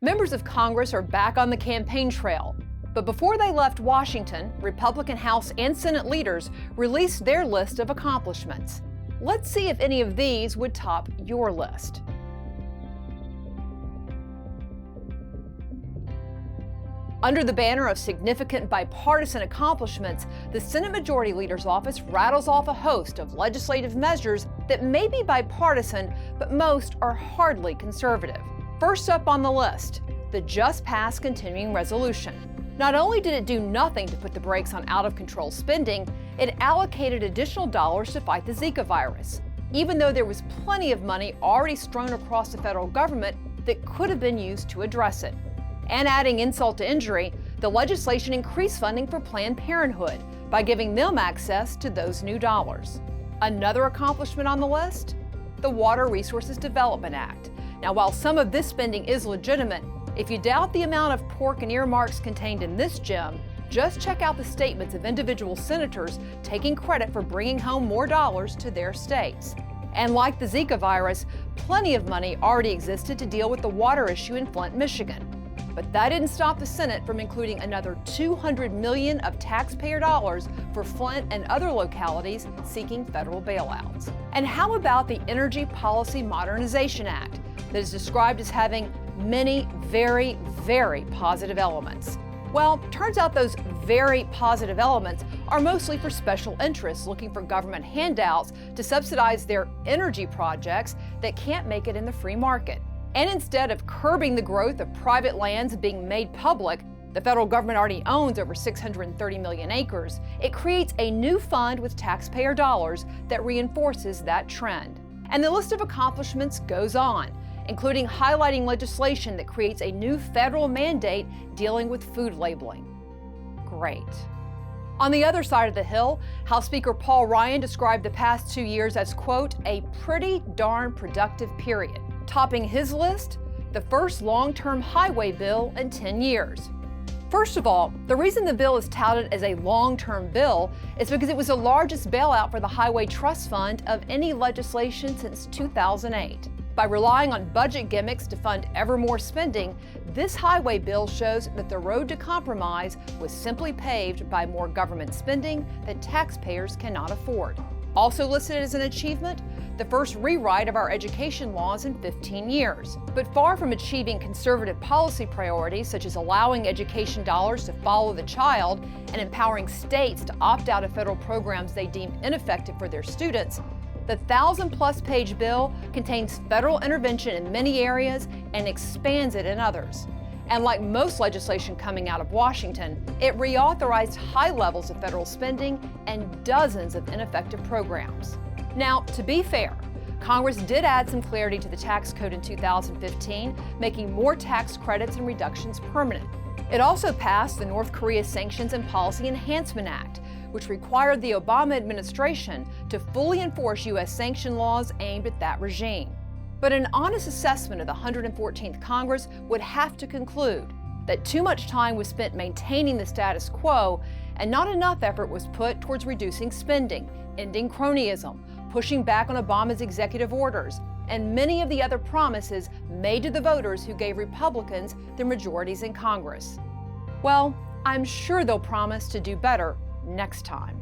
Members of Congress are back on the campaign trail. But before they left Washington, Republican House and Senate leaders released their list of accomplishments. Let's see if any of these would top your list. Under the banner of significant bipartisan accomplishments, the Senate Majority Leader's office rattles off a host of legislative measures that may be bipartisan, but most are hardly conservative. First up on the list, the just passed continuing resolution. Not only did it do nothing to put the brakes on out-of-control spending, it allocated additional dollars to fight the Zika virus, even though there was plenty of money already strewn across the federal government that could have been used to address it. And adding insult to injury, the legislation increased funding for Planned Parenthood by giving them access to those new dollars. Another accomplishment on the list? The Water Resources Development Act. Now, while some of this spending is legitimate, if you doubt the amount of pork and earmarks contained in this gem, just check out the statements of individual senators taking credit for bringing home more dollars to their states. And like the Zika virus, plenty of money already existed to deal with the water issue in Flint, Michigan. But that didn't stop the Senate from including another $200 million of taxpayer dollars for Flint and other localities seeking federal bailouts. And how about the Energy Policy Modernization Act that is described as having many very, very positive elements? Well, turns out those very positive elements are mostly for special interests looking for government handouts to subsidize their energy projects that can't make it in the free market. And instead of curbing the growth of private lands being made public, the federal government already owns over 630 million acres, it creates a new fund with taxpayer dollars that reinforces that trend. And the list of accomplishments goes on, including highlighting legislation that creates a new federal mandate dealing with food labeling. Great. On the other side of the hill, House Speaker Paul Ryan described the past 2 years as, quote, a pretty darn productive period. Topping his list, the first long-term highway bill in 10 years. First of all, the reason the bill is touted as a long-term bill is because it was the largest bailout for the Highway Trust Fund of any legislation since 2008. By relying on budget gimmicks to fund ever more spending, this highway bill shows that the road to compromise was simply paved by more government spending that taxpayers cannot afford. Also listed as an achievement, the first rewrite of our education laws in 15 years. But far from achieving conservative policy priorities such as allowing education dollars to follow the child and empowering states to opt out of federal programs they deem ineffective for their students, the 1,000-plus page bill contains federal intervention in many areas and expands it in others. And like most legislation coming out of Washington, it reauthorized high levels of federal spending and dozens of ineffective programs. Now, to be fair, Congress did add some clarity to the tax code in 2015, making more tax credits and reductions permanent. It also passed the North Korea Sanctions and Policy Enhancement Act, which required the Obama administration to fully enforce U.S. sanction laws aimed at that regime. But an honest assessment of the 114th Congress would have to conclude that too much time was spent maintaining the status quo and not enough effort was put towards reducing spending, ending cronyism, pushing back on Obama's executive orders, and many of the other promises made to the voters who gave Republicans their majorities in Congress. Well, I'm sure they'll promise to do better next time.